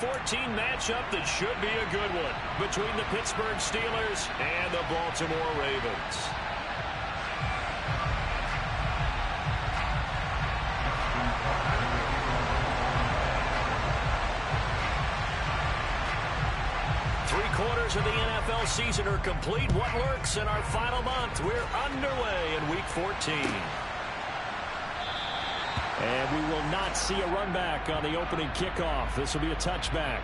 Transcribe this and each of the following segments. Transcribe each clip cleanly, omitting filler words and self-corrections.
14 matchup that should be a good one between the Pittsburgh Steelers and the Baltimore Ravens. Three-quarters of the NFL season are complete. What lurks in our final month? We're underway in Week 14. And we will not see a run back on the opening kickoff. This will be a touchback.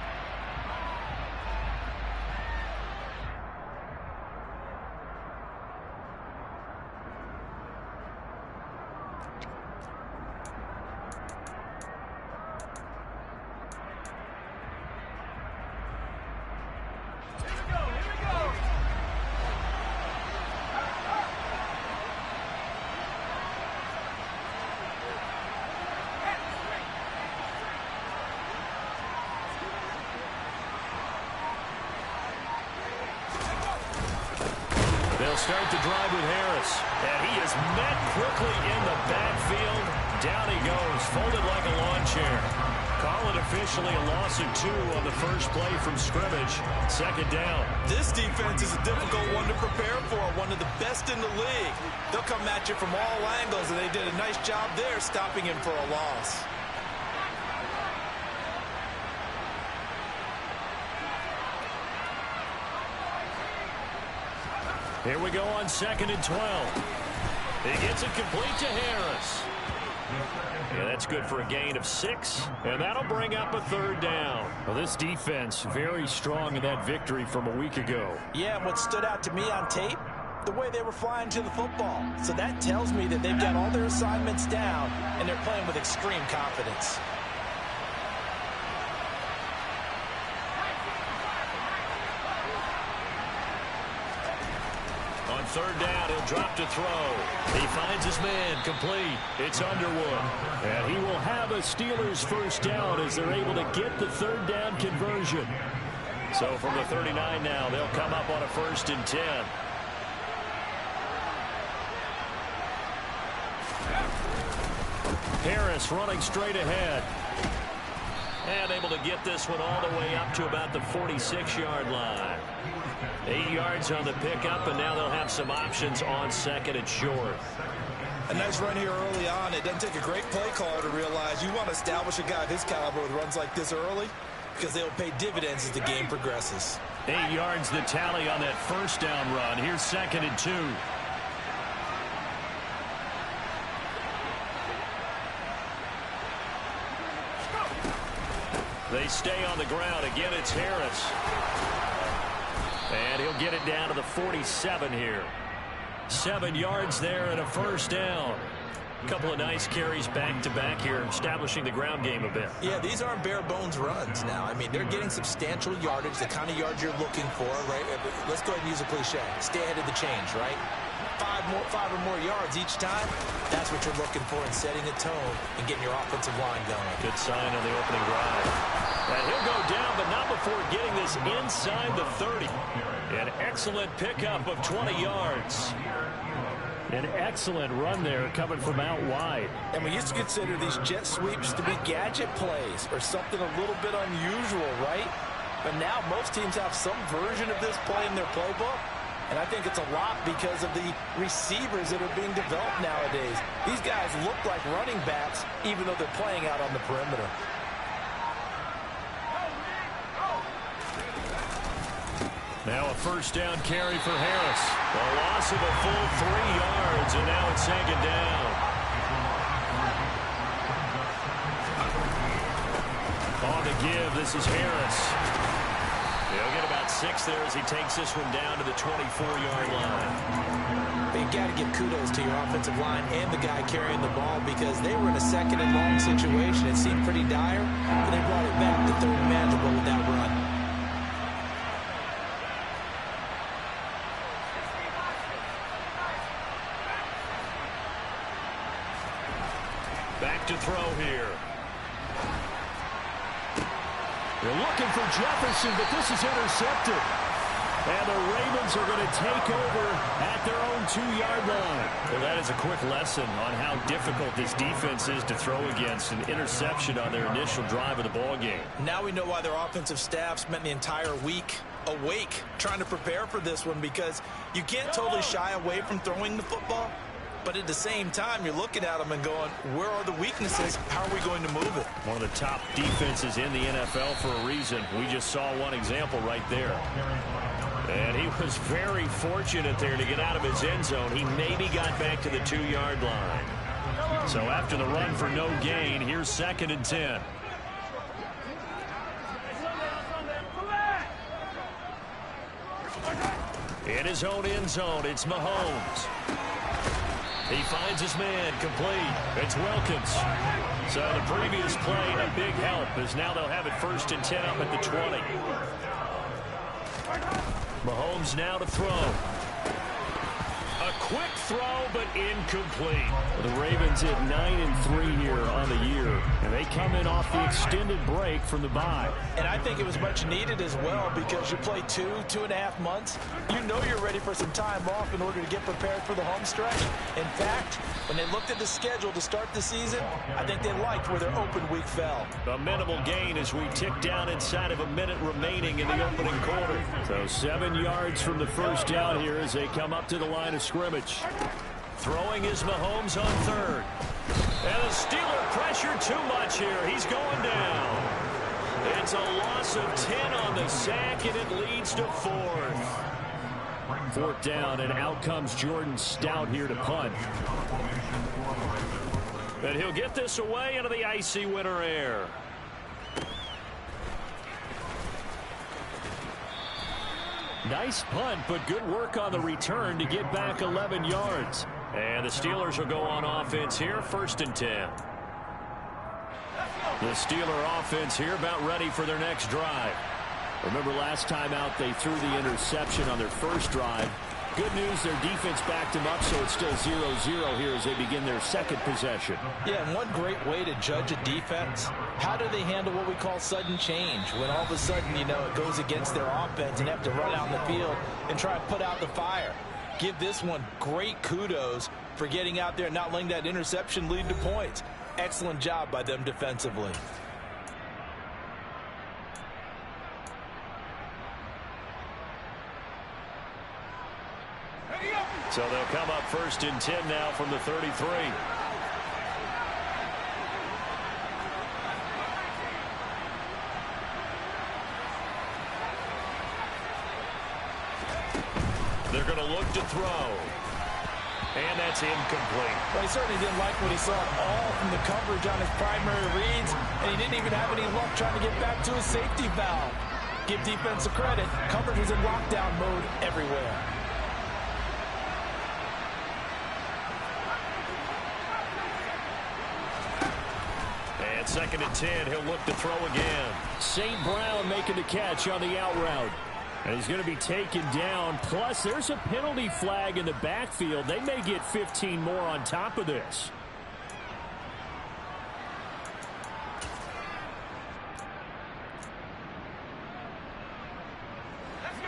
Start the drive with Harris, and he is met quickly in the backfield. Down he goes, folded like a lawn chair. Call it officially a loss of 2 on the first play from scrimmage. Second down. This defense is a difficult one to prepare for, one of the best in the league. They'll come at you from all angles, and they did a nice job there stopping him for a loss. Here we go on 2nd and 12. He gets it complete to Harris. Yeah, that's good for a gain of 6, and that'll bring up a 3rd down. Well, this defense very strong in that victory from a week ago. Yeah, and what stood out to me on tape, the way they were flying to the football. So that tells me that they've got all their assignments down, and they're playing with extreme confidence. On 3rd down, he'll drop to throw. He finds his man complete. It's Underwood. And he will have a Steelers first down as they're able to get the 3rd down conversion. So from the 39 now, they'll come up on a 1st and 10. Harris running straight ahead. And able to get this one all the way up to about the 46-yard line. 8 yards on the pickup, and now they'll have some options on 2nd and short. A nice run here early on. It doesn't take a great play caller to realize you want to establish a guy of his caliber with runs like this early because they'll pay dividends as the game progresses. 8 yards the tally on that 1st down run. Here's 2nd and 2. They stay on the ground. Again, it's Harris. And he'll get it down to the 47 here. 7 yards there and a 1st down. A couple of nice carries back-to-back here, establishing the ground game a bit. Yeah, these aren't bare-bones runs now. I mean, they're getting substantial yardage, the kind of yards you're looking for, right? Let's go ahead and use a cliche. Stay ahead of the change, right? 5 or more yards each time. That's what you're looking for in setting a tone and getting your offensive line going. Good sign on the opening drive. And he'll go down, but not before getting this inside the 30. An excellent pickup of 20 yards. An excellent run there coming from out wide. And we used to consider these jet sweeps to be gadget plays or something a little bit unusual, right? But now most teams have some version of this play in their playbook. And I think it's a lot because of the receivers that are being developed nowadays. These guys look like running backs even though they're playing out on the perimeter. Now a 1st down carry for Harris. A loss of a full 3 yards, and now it's 2nd down. On the give, this is Harris. He'll get about 6 there as he takes this one down to the 24-yard line. But you got to give kudos to your offensive line and the guy carrying the ball because they were in a 2nd and long situation. It seemed pretty dire, but they brought it back to 3rd and manageable with that run. Back to throw here. They're looking for Jefferson, but this is intercepted. And the Ravens are going to take over at their own 2-yard line. Well, that is a quick lesson on how difficult this defense is to throw against. An interception on their initial drive of the ball game. Now we know why their offensive staff spent the entire week awake trying to prepare for this one, because you can't totally shy away from throwing the football. But at the same time, you're looking at them and going, where are the weaknesses? How are we going to move it? One of the top defenses in the NFL for a reason. We just saw one example right there. And he was very fortunate there to get out of his end zone. He maybe got back to the 2-yard line. So after the run for no gain, here's 2nd and 10. In his own end zone, it's Mahomes. He finds his man, complete. It's Wilkins. So the previous play, a big help, as now they'll have it 1st and 10 up at the 20. Mahomes now to throw. A quick throw, but incomplete. The Ravens at 9-3 here on the year, and they come in off the extended break from the bye. And I think it was much needed as well, because you play 2.5 months. You know you're ready for some time off in order to get prepared for the home stretch. In fact, when they looked at the schedule to start the season, I think they liked where their open week fell. A minimal gain as we tick down inside of a minute remaining in the opening quarter. So 7 yards from the first down here as they come up to the line of scrimmage. Throwing is Mahomes on 3rd. And the Steeler pressure too much here. He's going down. It's a loss of 10 on the sack, and it leads to 4th. 4th down, and out comes Jordan Stout here to punt. And he'll get this away into the icy winter air. Nice punt, but good work on the return to get back 11 yards. And the Steelers will go on offense here, 1st and 10. The Steeler offense here about ready for their next drive. Remember last time out they threw the interception on their first drive. Good news, their defense backed them up, so it's still 0-0 here as they begin their 2nd possession. Yeah, and one great way to judge a defense, how do they handle what we call sudden change? When all of a sudden, you know, it goes against their offense and they have to run out in the field and try to put out the fire. Give this one great kudos for getting out there and not letting that interception lead to points. Excellent job by them defensively. So they'll come up 1st and 10 now from the 33. They're going to look to throw. And that's incomplete. Well, he certainly didn't like what he saw all from the coverage on his primary reads, and he didn't even have any luck trying to get back to his safety valve. Give defense a credit. Coverage was in lockdown mode everywhere. And 2nd and 10, he'll look to throw again. St. Brown making the catch on the out route. And he's going to be taken down. Plus, there's a penalty flag in the backfield. They may get 15 more on top of this.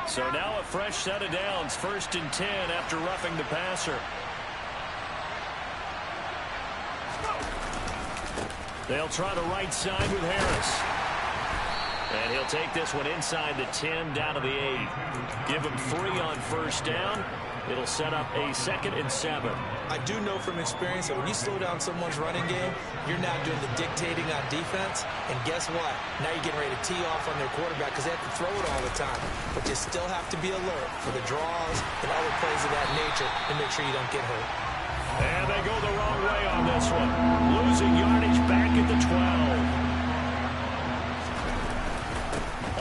So now a fresh set of downs. 1st and 10 after roughing the passer. They'll try the right side with Harris. And he'll take this one inside the 10 down to the 8. Give him 3 on 1st down. It'll set up a 2nd and 7. I do know from experience that when you slow down someone's running game, you're now doing the dictating on defense. And guess what? Now you're getting ready to tee off on their quarterback because they have to throw it all the time. But you still have to be alert for the draws and other plays of that nature to make sure you don't get hurt. And they go the wrong way on this one. Losing yardage back at the 12.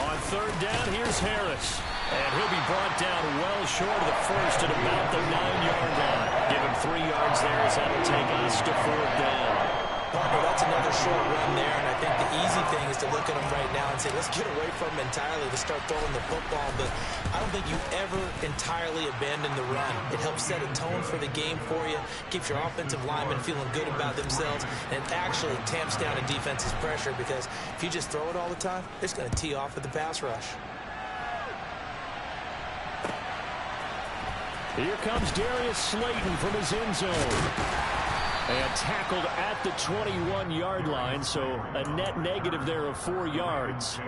On 3rd down, here's Harris. And he'll be brought down well short of the 1st at about the 9-yard line. Give him 3 yards there as that'll take us to 4th down. Partner, that's another short run there, and I think the easy thing is to look at them right now and say, let's get away from them entirely to start throwing the football, but I don't think you ever entirely abandon the run. It helps set a tone for the game for you, keeps your offensive linemen feeling good about themselves, and it actually tamps down a defense's pressure because if you just throw it all the time, it's going to tee off with the pass rush. Here comes Darius Slayton from his end zone. And tackled at the 21-yard line, so a net negative there of 4 yards.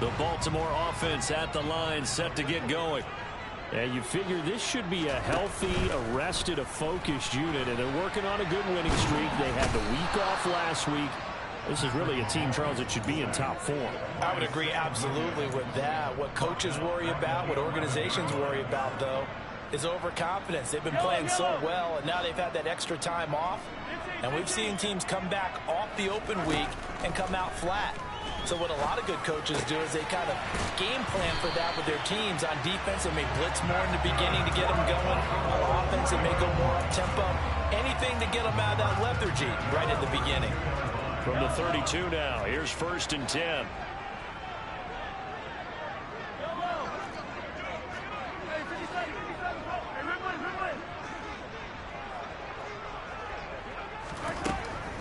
The Baltimore offense at the line, set to get going. And you figure this should be a healthy, arrested, a focused unit, and they're working on a good winning streak. They had the week off last week. This is really a team, Charles, that should be in top form. I would agree absolutely with that. What coaches worry about, what organizations worry about, though, is overconfidence. They've been playing so well, and now they've had that extra time off. And we've seen teams come back off the open week and come out flat. So what a lot of good coaches do is they kind of game plan for that with their teams. On defense, they may blitz more in the beginning to get them going. On offense, they may go more up-tempo. Anything to get them out of that lethargy right at the beginning. From the 32 now, here's 1st and 10.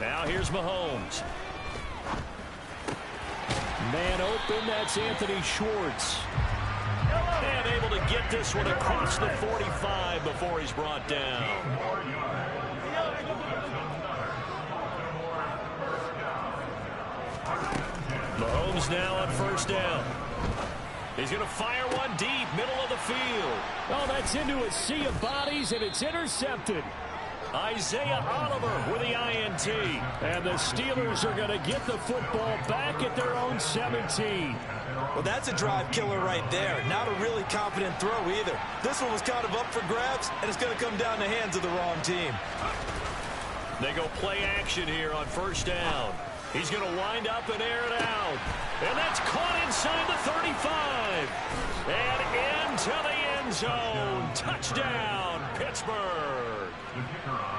Now here's Mahomes. Man open, that's Anthony Schwartz. And able to get this one across the 45 before he's brought down. Mahomes now on 1st down. He's going to fire one deep, middle of the field. Oh, that's into a sea of bodies, and it's intercepted. Isaiah Oliver with the INT. And the Steelers are going to get the football back at their own 17. Well, that's a drive killer right there. Not a really confident throw either. This one was kind of up for grabs, and it's going to come down the hands of the wrong team. They go play action here on 1st down. He's going to wind up and air it out. And that's caught inside the 35. And into the end zone. Touchdown, Pittsburgh.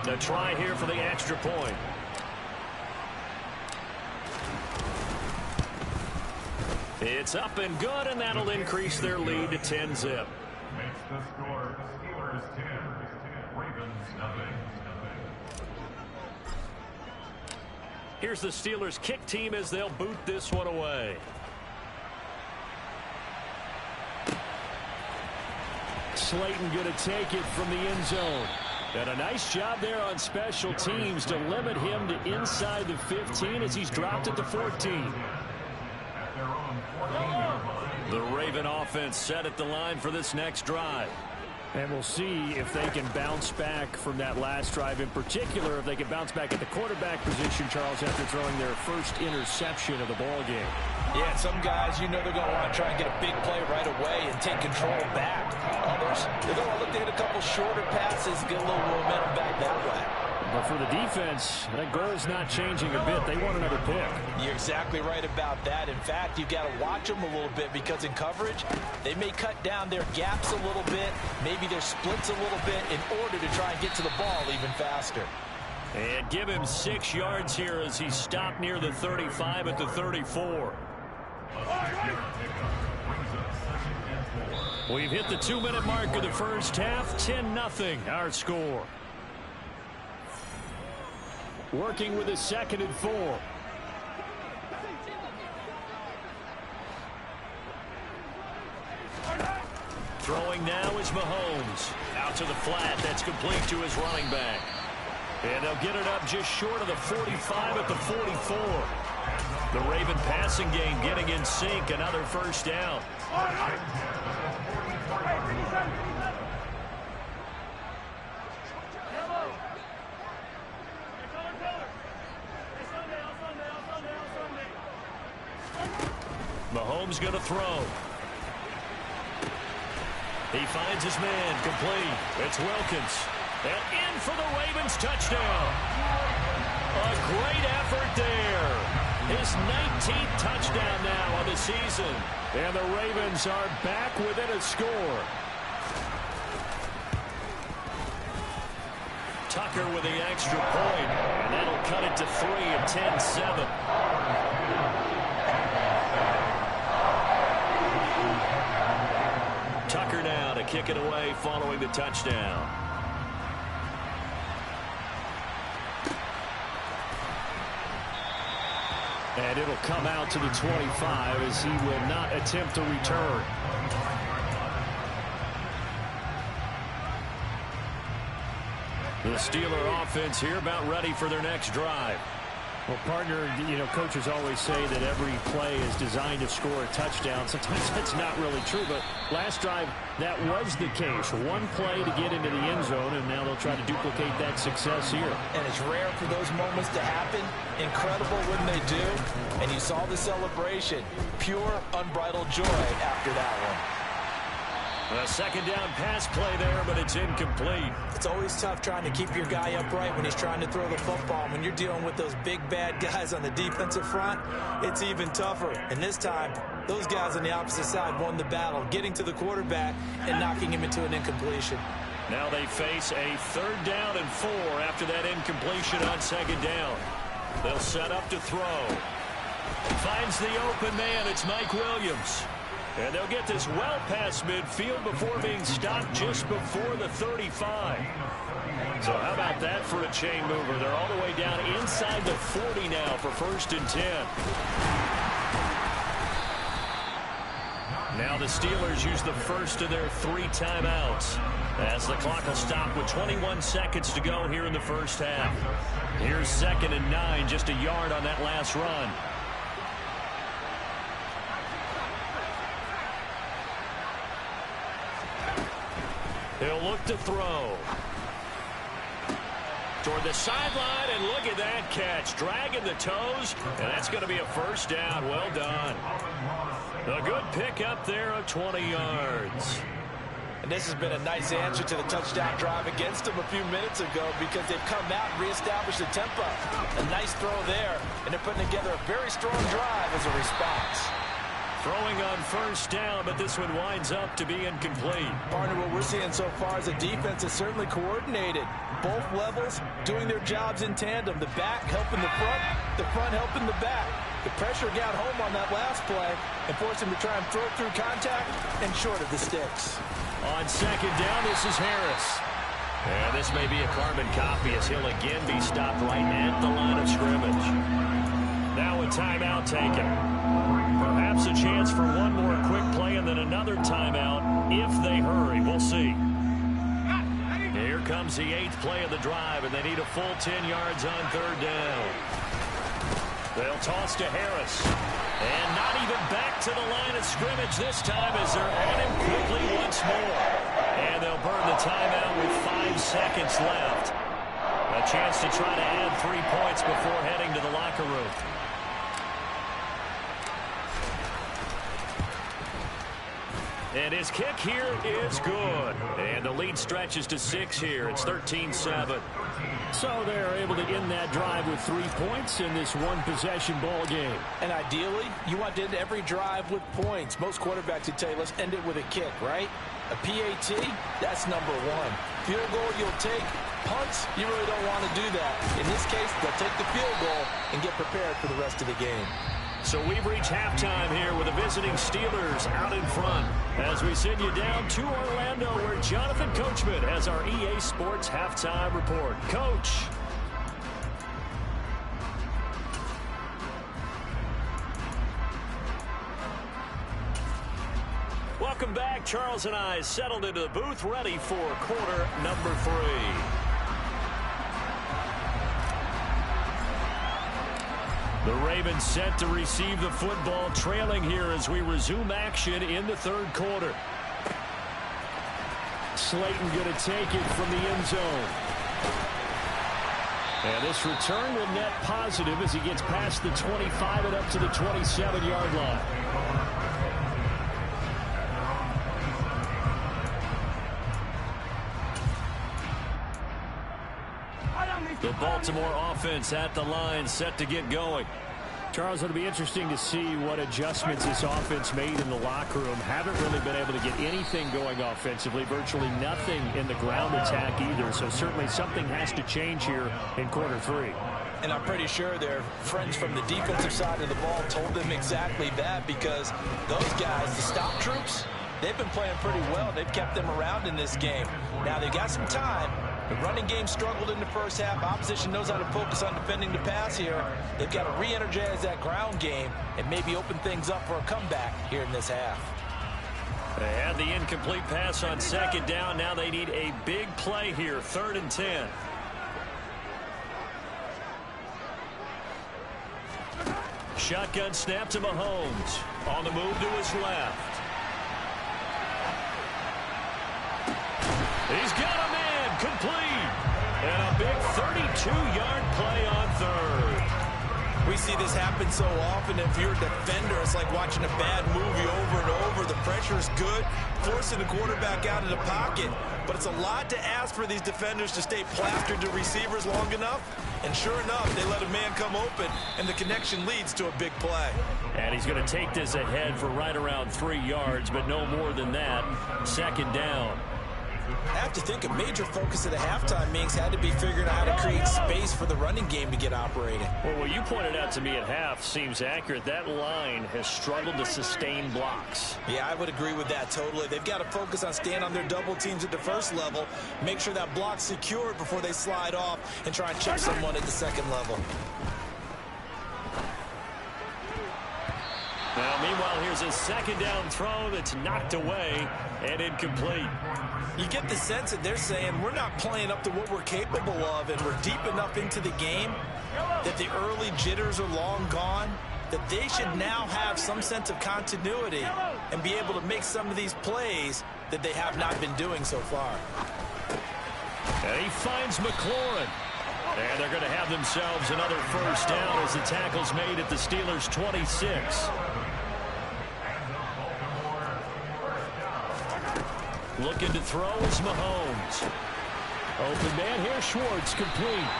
The try here for the extra point. It's up and good, and that'll increase their lead to 10-zip. Makes the score Steelers 10, Ravens nothing. Here's the Steelers kick team as they'll boot this one away. Slayton going to take it from the end zone. And a nice job there on special teams to limit him to inside the 15 as he's dropped at the 14. The Raven offense set at the line for this next drive. And we'll see if they can bounce back from that last drive. In particular, if they can bounce back at the quarterback position, Charles, after throwing their first interception of the ball game. Yeah, some guys, you know they're going to want to try and get a big play right away and take control back. Others, they're going to look to hit a couple shorter passes, get a little momentum back that way. But for the defense, that goal's not changing a bit. They want another pick. You're exactly right about that. In fact, you've got to watch them a little bit because in coverage, they may cut down their gaps a little bit, maybe their splits a little bit in order to try and get to the ball even faster. And give him 6 yards here as he stopped near the 35 at the 34. We've hit the 2-minute mark of the first half. 10-0 our score. Working with a 2nd and 4. Throwing now is Mahomes. Out to the flat. That's complete to his running back. And they'll get it up just short of the 45 at the 44. The Raven passing game getting in sync. Another 1st down. Mahomes going to throw. He finds his man, complete. It's Wilkins. And in for the Ravens touchdown. A great effort there. His 19th touchdown now of the season. And the Ravens are back within a score. Tucker with the extra point. And that'll cut it to 3 at 10-7. Tucker now to kick it away following the touchdown. And it'll come out to the 25 as he will not attempt to return. The Steeler offense here about ready for their next drive. Well, partner, coaches always say that every play is designed to score a touchdown. Sometimes that's not really true, but last drive, that was the case. One play to get into the end zone, and now they'll try to duplicate that success here. And it's rare for those moments to happen. Incredible when they do. And you saw the celebration. Pure, unbridled joy after that one. A second down pass play there, but it's incomplete. It's always tough trying to keep your guy upright when he's trying to throw the football. When you're dealing with those big, bad guys on the defensive front, it's even tougher. And this time, those guys on the opposite side won the battle, getting to the quarterback and knocking him into an incompletion. Now they face a 3rd down and 4 after that incompletion on 2nd down. They'll set up to throw. Finds the open man. It's Mike Williams. And they'll get this well past midfield before being stopped just before the 35. So how about that for a chain mover? They're all the way down inside the 40 now for 1st and 10. Now the Steelers use the first of their 3 timeouts as the clock will stop with 21 seconds to go here in the first half. Here's 2nd and 9, just a yard on that last run. He'll look to throw. Toward the sideline, and look at that catch. Dragging the toes, and that's going to be a 1st down. Well done. A good pickup there of 20 yards. And this has been a nice answer to the touchdown drive against them a few minutes ago because they've come out and reestablished the tempo. A nice throw there, and they're putting together a very strong drive as a response. Throwing on 1st down, but this one winds up to be incomplete. Partner, what we're seeing so far is the defense is certainly coordinated. Both levels doing their jobs in tandem. The back helping the front helping the back. The pressure got home on that last play and forced him to try and throw it through contact and short of the sticks. On 2nd down, this is Harris. And this may be a carbon copy as he'll again be stopped right at the line of scrimmage. Now a timeout taken. Perhaps a chance for one more quick play and then another timeout if they hurry. We'll see. Here comes the 8th play of the drive, and they need a full 10 yards on 3rd down. They'll toss to Harris. And not even back to the line of scrimmage this time as they're on him quickly once more. And they'll burn the timeout with 5 seconds left. A chance to try to add 3 points before heading to the locker room. And his kick here is good. And the lead stretches to 6 here. It's 13-7. So they're able to end that drive with 3 points in this one-possession ball game. And ideally, you want to end every drive with points. Most quarterbacks would tell you, let's end it with a kick, right? A PAT, that's number 1. Field goal you'll take. Punts, you really don't want to do that. In this case, they'll take the field goal and get prepared for the rest of the game. So we've reached halftime here with the visiting Steelers out in front as we send you down to Orlando where Jonathan Coachman has our EA Sports halftime report. Coach. Welcome back. Charles and I settled into the booth ready for quarter number 3. The Ravens set to receive the football, trailing here as we resume action in the 3rd quarter. Slayton going to take it from the end zone. And this return will net positive as he gets past the 25 and up to the 27-yard line. The Baltimore offense at the line, set to get going. Charles, it'll be interesting to see what adjustments this offense made in the locker room. Haven't really been able to get anything going offensively, virtually nothing in the ground attack either. So certainly something has to change here in quarter 3. And I'm pretty sure their friends from the defensive side of the ball told them exactly that because those guys, the stop troops, they've been playing pretty well. They've kept them around in this game. Now, they've got some time, The running game struggled in the first half. Opposition knows how to focus on defending the pass here. They've got to re-energize that ground game and maybe open things up for a comeback here in this half. They had the incomplete pass on second down. Now they need a big play here, 3rd and 10. Shotgun snap to Mahomes. On the move to his left. He's got a man complete. And a big 32-yard play on 3rd. We see this happen so often. If you're a defender, it's like watching a bad movie over and over. The pressure is good, forcing the quarterback out of the pocket. But it's a lot to ask for these defenders to stay plastered to receivers long enough. And sure enough, they let a man come open, and the connection leads to a big play. And he's going to take this ahead for right around 3 yards, but no more than that. 2nd down. I have to think a major focus of the halftime meetings had to be figuring out how to create space for the running game to get operating. Well, what you pointed out to me at half seems accurate. That line has struggled to sustain blocks. Yeah, I would agree with that totally. They've got to focus on staying on their double teams at the first level, make sure that block's secured before they slide off and try and check someone at the second level. Now, meanwhile, here's a 2nd down throw that's knocked away and incomplete. You get the sense that they're saying we're not playing up to what we're capable of, and we're deep enough into the game that the early jitters are long gone, that they should now have some sense of continuity and be able to make some of these plays that they have not been doing so far. And he finds McLaurin. And they're going to have themselves another 1st down as the tackle's made at the Steelers' 26. Looking to throw is Mahomes. Open man here, Schwartz, complete.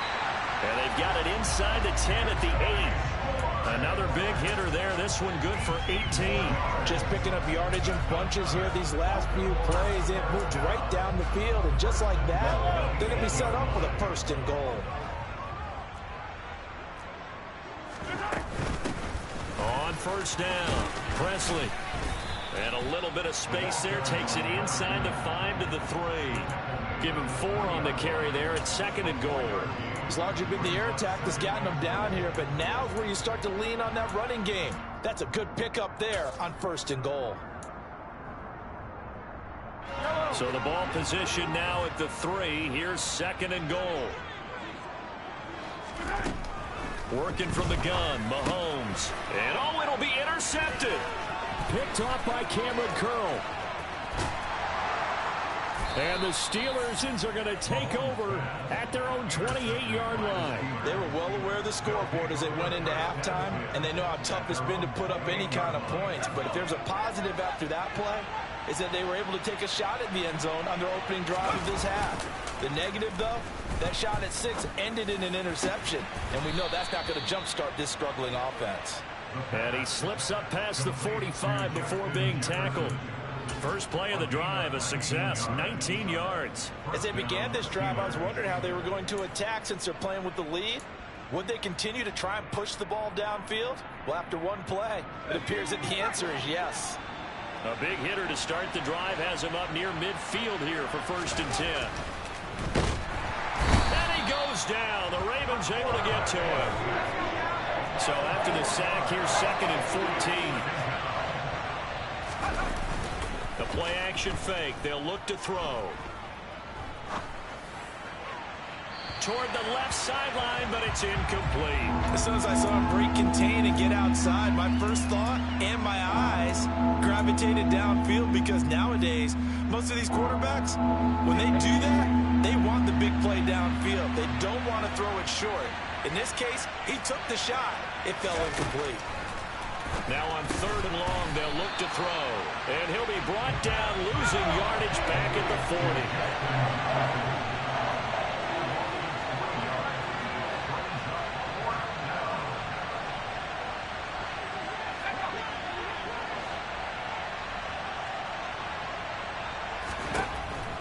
And they've got it inside the 10 at the 8. Another big hitter there. This one good for 18. Just picking up yardage in bunches here these last few plays. They've moved right down the field, and just like that, they're going to be set up with a 1st and goal. On 1st down, Presley. And a little bit of space there. Takes it inside the 5 to the 3. Give him 4 on the carry there at 2nd and goal. It's largely been the air attack that's gotten them down here, but now's where you start to lean on that running game. That's a good pickup there on 1st and goal. So the ball position now at the 3. Here's 2nd and goal. Working from the gun, Mahomes. And oh, it'll be intercepted. Picked off by Cameron Curl. And the Steelers are going to take over at their own 28-yard line. They were well aware of the scoreboard as they went into halftime, and they know how tough it's been to put up any kind of points. But if there's a positive after that play, is that they were able to take a shot at the end zone on their opening drive of this half. The negative, though, that shot at 6 ended in an interception, and we know that's not going to jumpstart this struggling offense. And he slips up past the 45 before being tackled. First play of the drive, a success, 19 yards. As they began this drive, I was wondering how they were going to attack since they're playing with the lead. Would they continue to try and push the ball downfield? Well, after one play, it appears that the answer is yes. A big hitter to start the drive has him up near midfield here for 1st and 10. And he goes down. The Ravens able to get to him. So after the sack, here's 2nd and 14. The play action fake. They'll look to throw. Toward the left sideline, but it's incomplete. As soon as I saw him break contain and get outside, my first thought and my eyes gravitated downfield, because nowadays, most of these quarterbacks, when they do that, they want the big play downfield. They don't want to throw it short. In this case, he took the shot. It fell incomplete. Now on 3rd and long, they'll look to throw. And he'll be brought down, losing yardage back at the 40.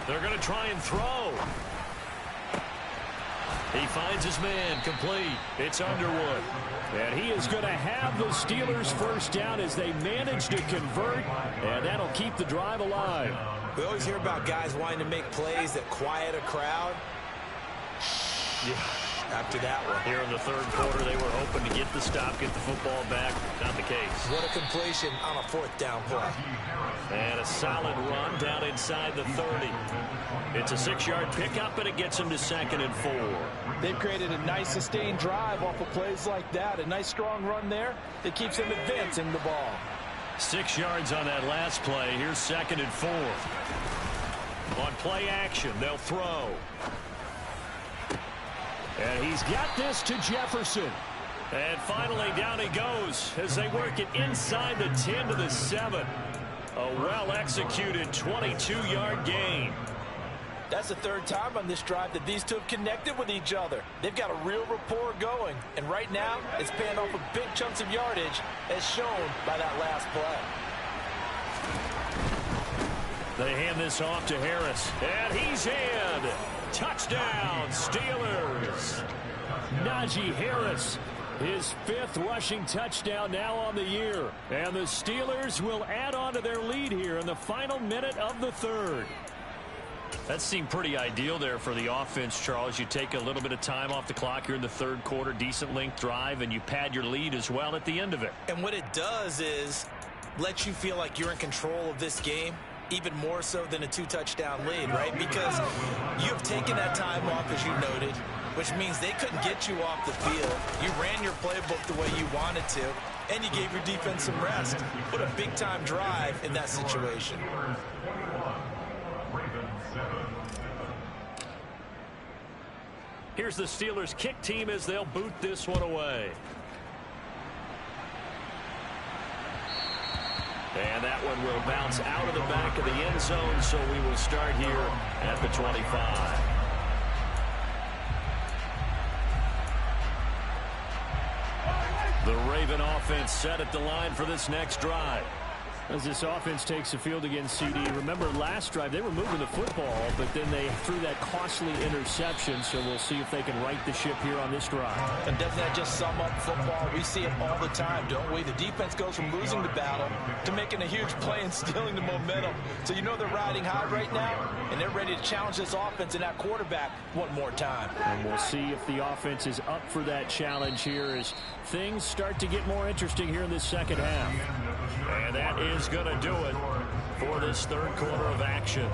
They're going to try and throw. He finds his man, complete. It's Underwood. And he is going to have the Steelers 1st down as they manage to convert, and that'll keep the drive alive. We always hear about guys wanting to make plays that quiet a crowd. Yeah. After that one. Here in the third quarter, they were hoping to get the stop, get the football back. Not the case. What a completion on a fourth down play. And a solid run down inside the 30. It's a 6-yard pickup, and it gets them to 2nd and 4. They've created a nice sustained drive off of plays like that. A nice strong run there that keeps them advancing the ball. 6 yards on that last play. Here's 2nd and 4. On play action, they'll throw. And he's got this to Jefferson. And finally down he goes as they work it inside the 10 to the 7. A well-executed 22-yard gain. That's the third time on this drive that these two have connected with each other. They've got a real rapport going. And right now, it's paying off with big chunks of yardage as shown by that last play. They hand this off to Harris. And he's in. Touchdown, Steelers. Najee Harris, his 5th rushing touchdown now on the year. And the Steelers will add on to their lead here in the final minute of the third. That seemed pretty ideal there for the offense, Charles. You take a little bit of time off the clock here in the third quarter, decent length drive, and you pad your lead as well at the end of it. And what it does is let you feel like you're in control of this game, even more so than a 2-touchdown lead, right? Because you have taken that time off, as you noted, which means they couldn't get you off the field. You ran your playbook the way you wanted to, and you gave your defense some rest. What a big-time drive in that situation. Here's the Steelers kick team as they'll boot this one away. And that one will bounce out of the back of the end zone, so we will start here at the 25. The Raven offense set at the line for this next drive. As this offense takes the field against CD, remember last drive they were moving the football, but then they threw that costly interception, so we'll see if they can right the ship here on this drive. And doesn't that just sum up football? We see it all the time, don't we? The defense goes from losing the battle to making a huge play and stealing the momentum. So you know they're riding high right now, and they're ready to challenge this offense and that quarterback one more time. And we'll see if the offense is up for that challenge here as things start to get more interesting here in this second half. And that is going to do it for this third quarter of action.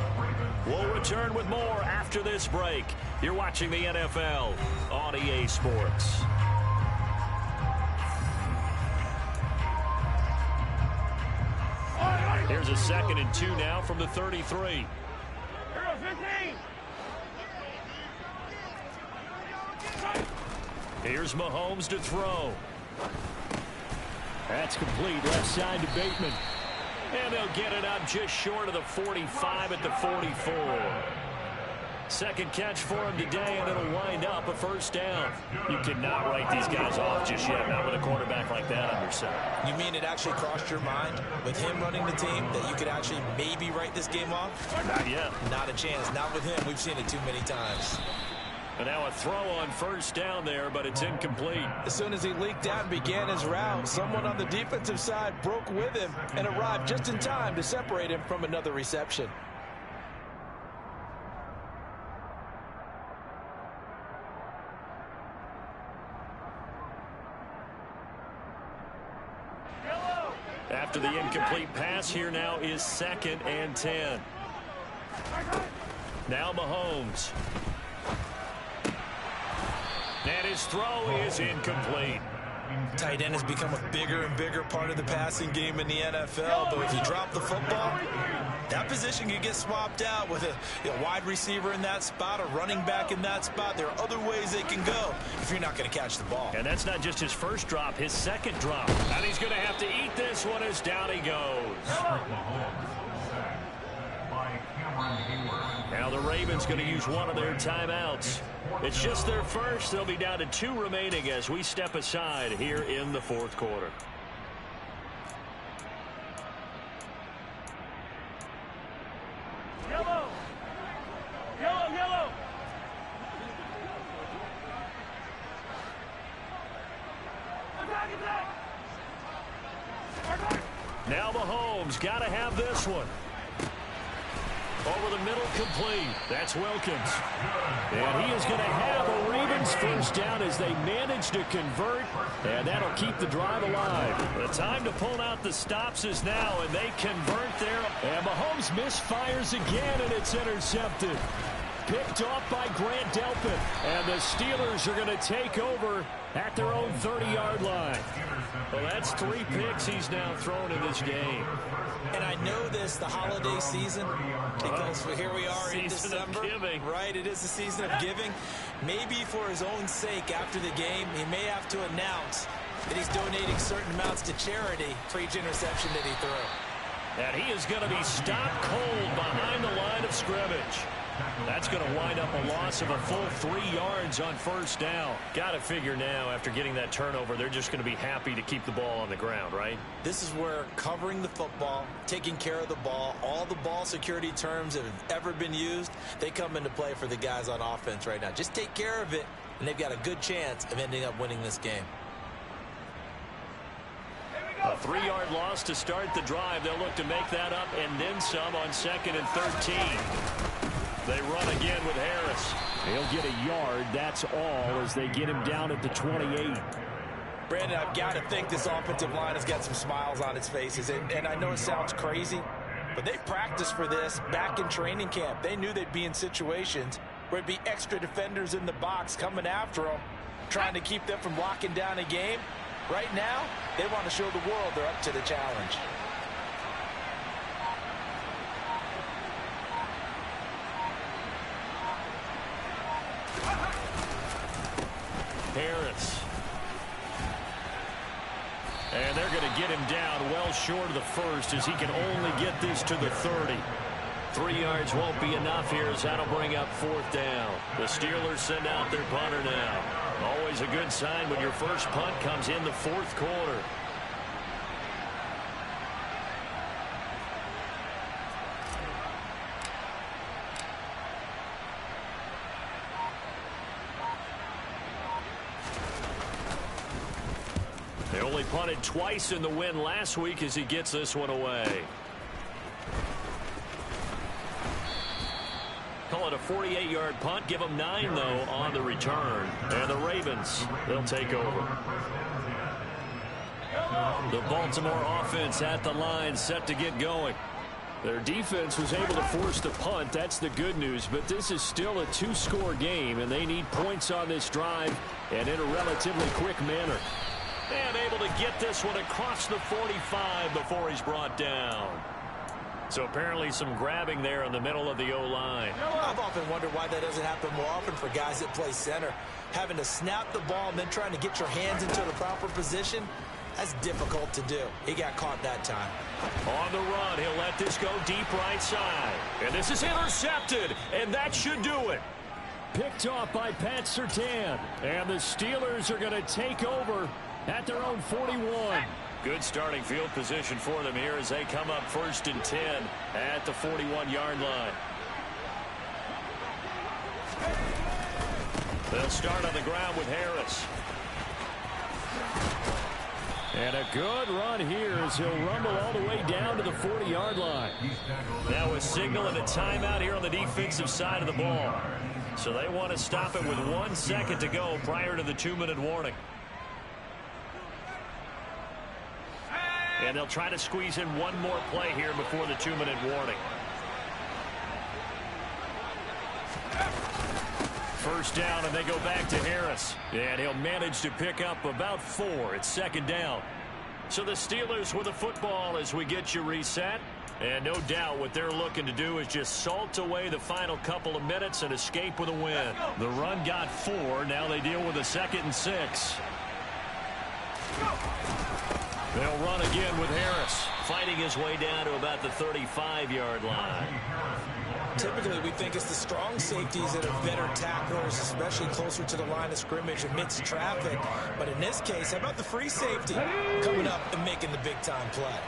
We'll return with more after this break. You're watching the NFL on EA Sports. Here's a 2nd and 2 now from the 33. Here's Mahomes to throw. That's complete, left side to Bateman. And they'll get it up just short of the 45 at the 44. Second catch for him today, and it'll wind up a first down. You cannot write these guys off just yet, not with a quarterback like that on your side. You mean it actually crossed your mind with him running the team that you could actually maybe write this game off? Not yet. Not a chance. Not with him. We've seen it too many times. And now a throw on first down there, but it's incomplete. As soon as he leaked out and began his route, someone on the defensive side broke with him and arrived just in time to separate him from another reception. After the incomplete pass, here now is 2nd and 10. Now Mahomes. And his throw is incomplete. Tight end has become a bigger and bigger part of the passing game in the NFL, but if you drop the football, that position can get swapped out with a wide receiver in that spot, a running back in that spot. There are other ways they can go if you're not going to catch the ball. And that's not just his first drop, his second drop. And he's going to have to eat this one as down he goes. Now the Ravens going to use one of their timeouts. It's just their first. They'll be down to 2 remaining as we step aside here in the fourth quarter. Yellow! Yellow, yellow! Now Mahomes got to have this one. Over the middle, complete. That's Wilkins. And he is going to have a Ravens first down as they manage to convert, and that'll keep the drive alive. The time to pull out the stops is now, and they convert there. And Mahomes misfires again, and it's intercepted. Picked off by Grant Delpit, and the Steelers are going to take over at their own 30-yard line. Well, that's 3 picks he's now thrown in this game. And I know this, the holiday season, because here we are in December. Right, it is the season of giving. Maybe for his own sake after the game, he may have to announce that he's donating certain amounts to charity for each interception that he threw. And he is going to be stopped cold behind the line of scrimmage. That's going to wind up a loss of a full 3 yards on first down. Got to figure now, after getting that turnover, they're just going to be happy to keep the ball on the ground, right? This is where covering the football, taking care of the ball, all the ball security terms that have ever been used, they come into play for the guys on offense right now. Just take care of it, and they've got a good chance of ending up winning this game. A 3-yard loss to start the drive. They'll look to make that up and then some on 2nd and 13. They run again with Harris. He'll get a yard, that's all, as they get him down at the 28. Brandon, I've got to think this offensive line has got some smiles on its faces. And I know it sounds crazy, but they practiced for this back in training camp. They knew they'd be in situations where it'd be extra defenders in the box coming after them, trying to keep them from locking down a game. Right now, they want to show the world they're up to the challenge. Harris. And they're going to get him down well short of the first as he can only get this to the 30. 3 yards won't be enough here as that'll bring up 4th down. The Steelers send out their punter now. Always a good sign when your first punt comes in the 4th quarter. They only punted twice in the win last week as he gets this one away. Call it a 48-yard punt. Give them 9, though, on the return. And the Ravens, they'll take over. The Baltimore offense at the line, set to get going. Their defense was able to force the punt. That's the good news. But this is still a 2-score game, and they need points on this drive and in a relatively quick manner. And able to get this one across the 45 before he's brought down. So apparently some grabbing there in the middle of the O-line. I've often wondered why that doesn't happen more often for guys that play center. Having to snap the ball and then trying to get your hands into the proper position, that's difficult to do. He got caught that time. On the run, he'll let this go deep right side. And this is intercepted, and that should do it. Picked off by Pat Surtain. And the Steelers are going to take over at their own 41. Good starting field position for them here as they come up 1st and 10 at the 41-yard line. They'll start on the ground with Harris. And a good run here as he'll rumble all the way down to the 40-yard line. Now a signal and a timeout here on the defensive side of the ball. So they want to stop it with 1 second to go prior to the 2-minute warning. And they'll try to squeeze in one more play here before the 2-minute warning. First down, and they go back to Harris. And he'll manage to pick up about 4. It's 2nd down. So the Steelers with the football as we get you reset. And no doubt what they're looking to do is just salt away the final couple of minutes and escape with a win. The run got 4. Now they deal with a 2nd and 6. They'll run again with Harris, fighting his way down to about the 35-yard line. Typically, we think it's the strong safeties that are better tacklers, especially closer to the line of scrimmage amidst traffic. But in this case, how about the free safety coming up and making the big-time play?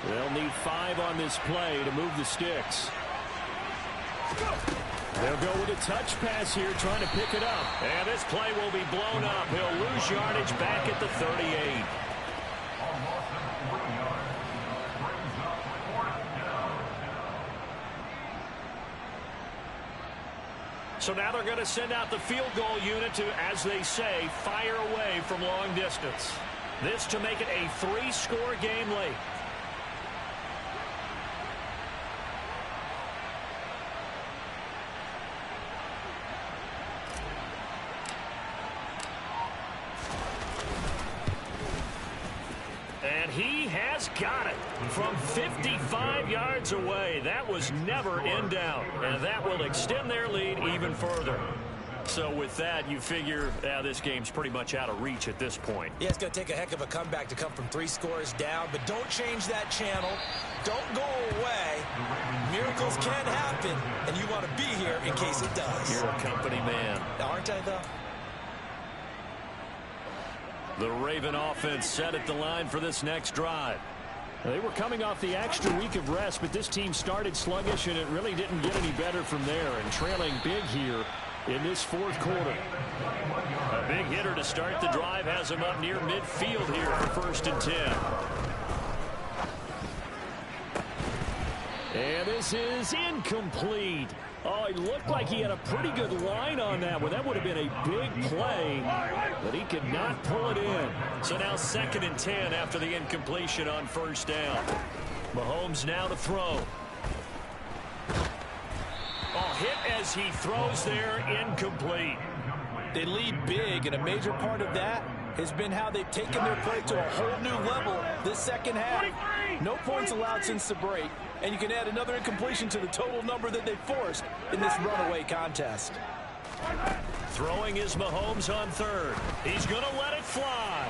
They'll need 5 on this play to move the sticks. They'll go with a touch pass here, trying to pick it up. And this play will be blown up. He'll lose yardage back at the 38. So now they're going to send out the field goal unit to, as they say, fire away from long distance. This to make it a 3-score game late. And he has got it from 55 yards away. That was never in doubt, and that will extend their lead even further. So with that, you figure this game's pretty much out of reach at this point. Yeah, it's going to take a heck of a comeback to come from 3 scores down, but don't change that channel. Don't go away. Miracles can happen, and you want to be here in case it does. You're a company man. Aren't I, though? The Raven offense set at the line for this next drive. They were coming off the extra week of rest, but this team started sluggish, and it really didn't get any better from there. And trailing big here in this fourth quarter. A big hitter to start the drive has him up near midfield here for 1st and 10. And this is incomplete. Oh, it looked like he had a pretty good line on that one. That would have been a big play, but he could not pull it in. So now 2nd and 10 after the incompletion on 1st down. Mahomes now to throw. Oh, hit as he throws there, incomplete. They lead big, and a major part of that has been how they've taken their play to a whole new level this second half. No points allowed since the break, and you can add another incompletion to the total number that they forced in this runaway contest. Throwing is Mahomes on 3rd. He's going to let it fly.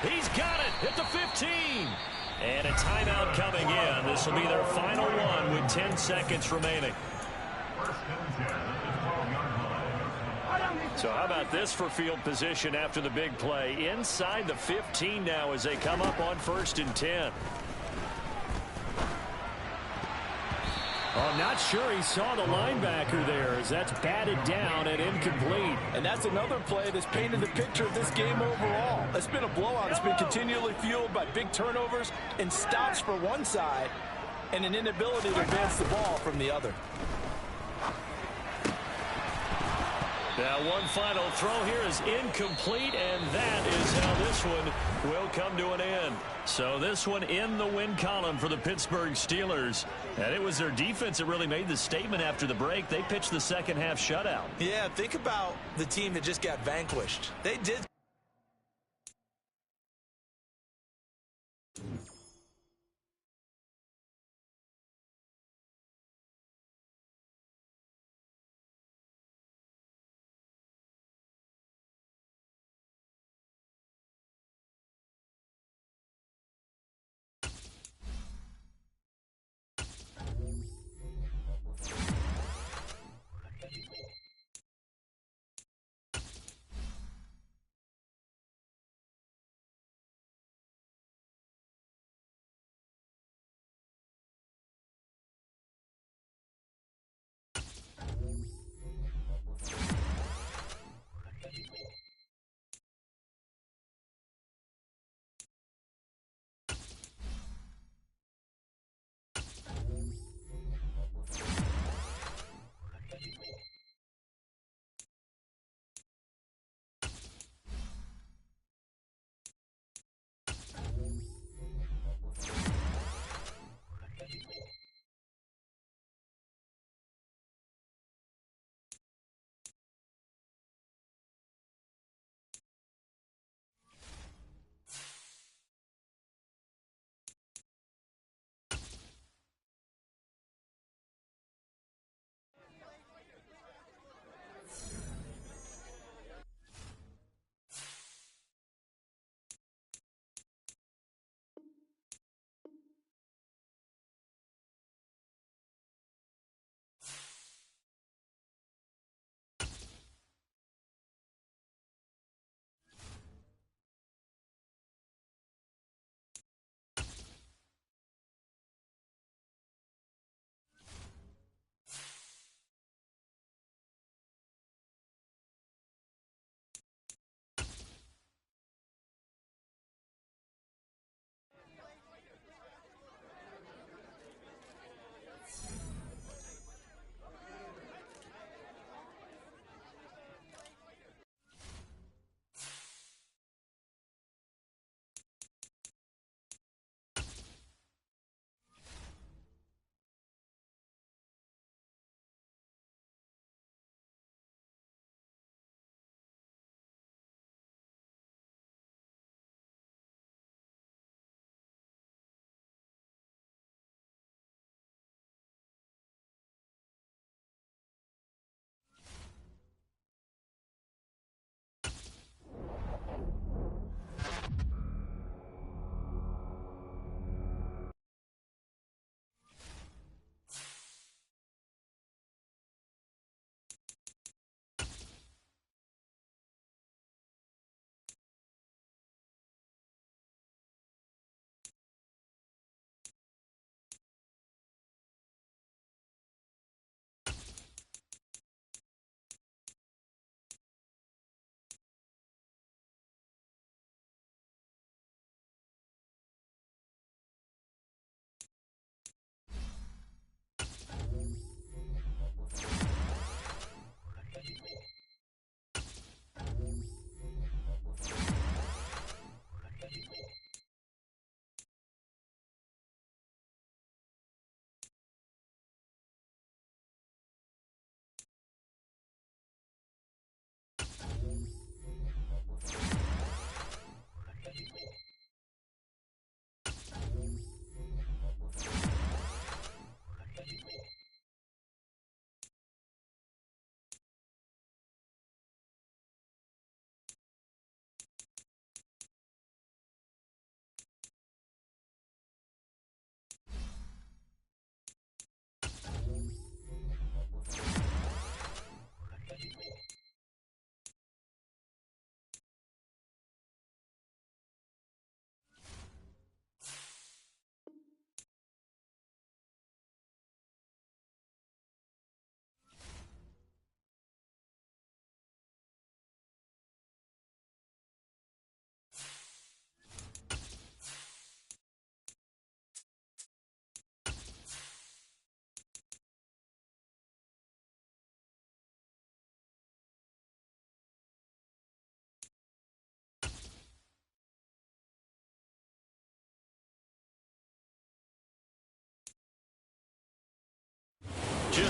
He's got it at the 15. And a timeout coming in. This will be their final one with 10 seconds remaining. So how about this for field position after the big play? Inside the 15 now as they come up on 1st and 10. Oh, not sure he saw the linebacker there as that's batted down and incomplete. And that's another play that's painted the picture of this game overall. It's been a blowout. It's been continually fueled by big turnovers and stops for one side and an inability to advance the ball from the other. Now one final throw here is incomplete, and that is how this one will come to an end. So this one in the win column for the Pittsburgh Steelers. And it was their defense that really made the statement after the break. They pitched the second half shutout. Yeah, think about the team that just got vanquished. They did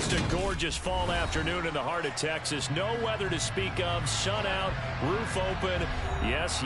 Just a gorgeous fall afternoon in the heart of Texas. No weather to speak of. Sun out, roof open. Yes.